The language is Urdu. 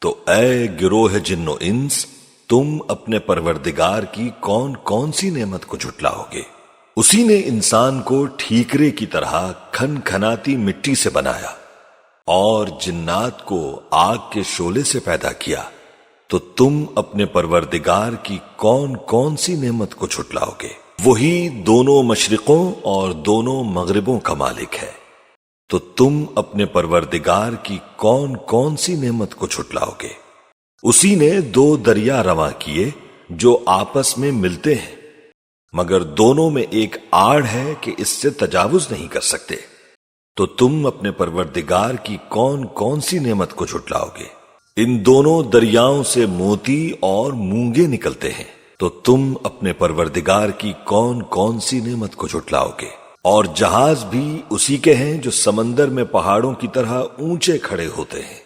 تو اے گروہ جن و انس، تم اپنے پروردگار کی کون کون سی نعمت کو جھٹلاؤ گے؟ اسی نے انسان کو ٹھیکرے کی طرح کھن کھناتی مٹی سے بنایا اور جنات کو آگ کے شعلے سے پیدا کیا، تو تم اپنے پروردگار کی کون کون سی نعمت کو جھٹلاؤ گے؟ وہی دونوں مشرقوں اور دونوں مغربوں کا مالک ہے، تو تم اپنے پروردگار کی کون کون سی نعمت کو جھٹلاؤ گے؟ اسی نے دو دریا رواں کیے جو آپس میں ملتے ہیں، مگر دونوں میں ایک آڑ ہے کہ اس سے تجاوز نہیں کر سکتے، تو تم اپنے پروردگار کی کون کون سی نعمت کو جھٹلاؤ گے؟ ان دونوں دریاؤں سے موتی اور مونگے نکلتے ہیں، تو تم اپنے پروردگار کی کون کون سی نعمت کو جھٹلاؤ گے؟ اور جہاز بھی اسی کے ہیں جو سمندر میں پہاڑوں کی طرح اونچے کھڑے ہوتے ہیں۔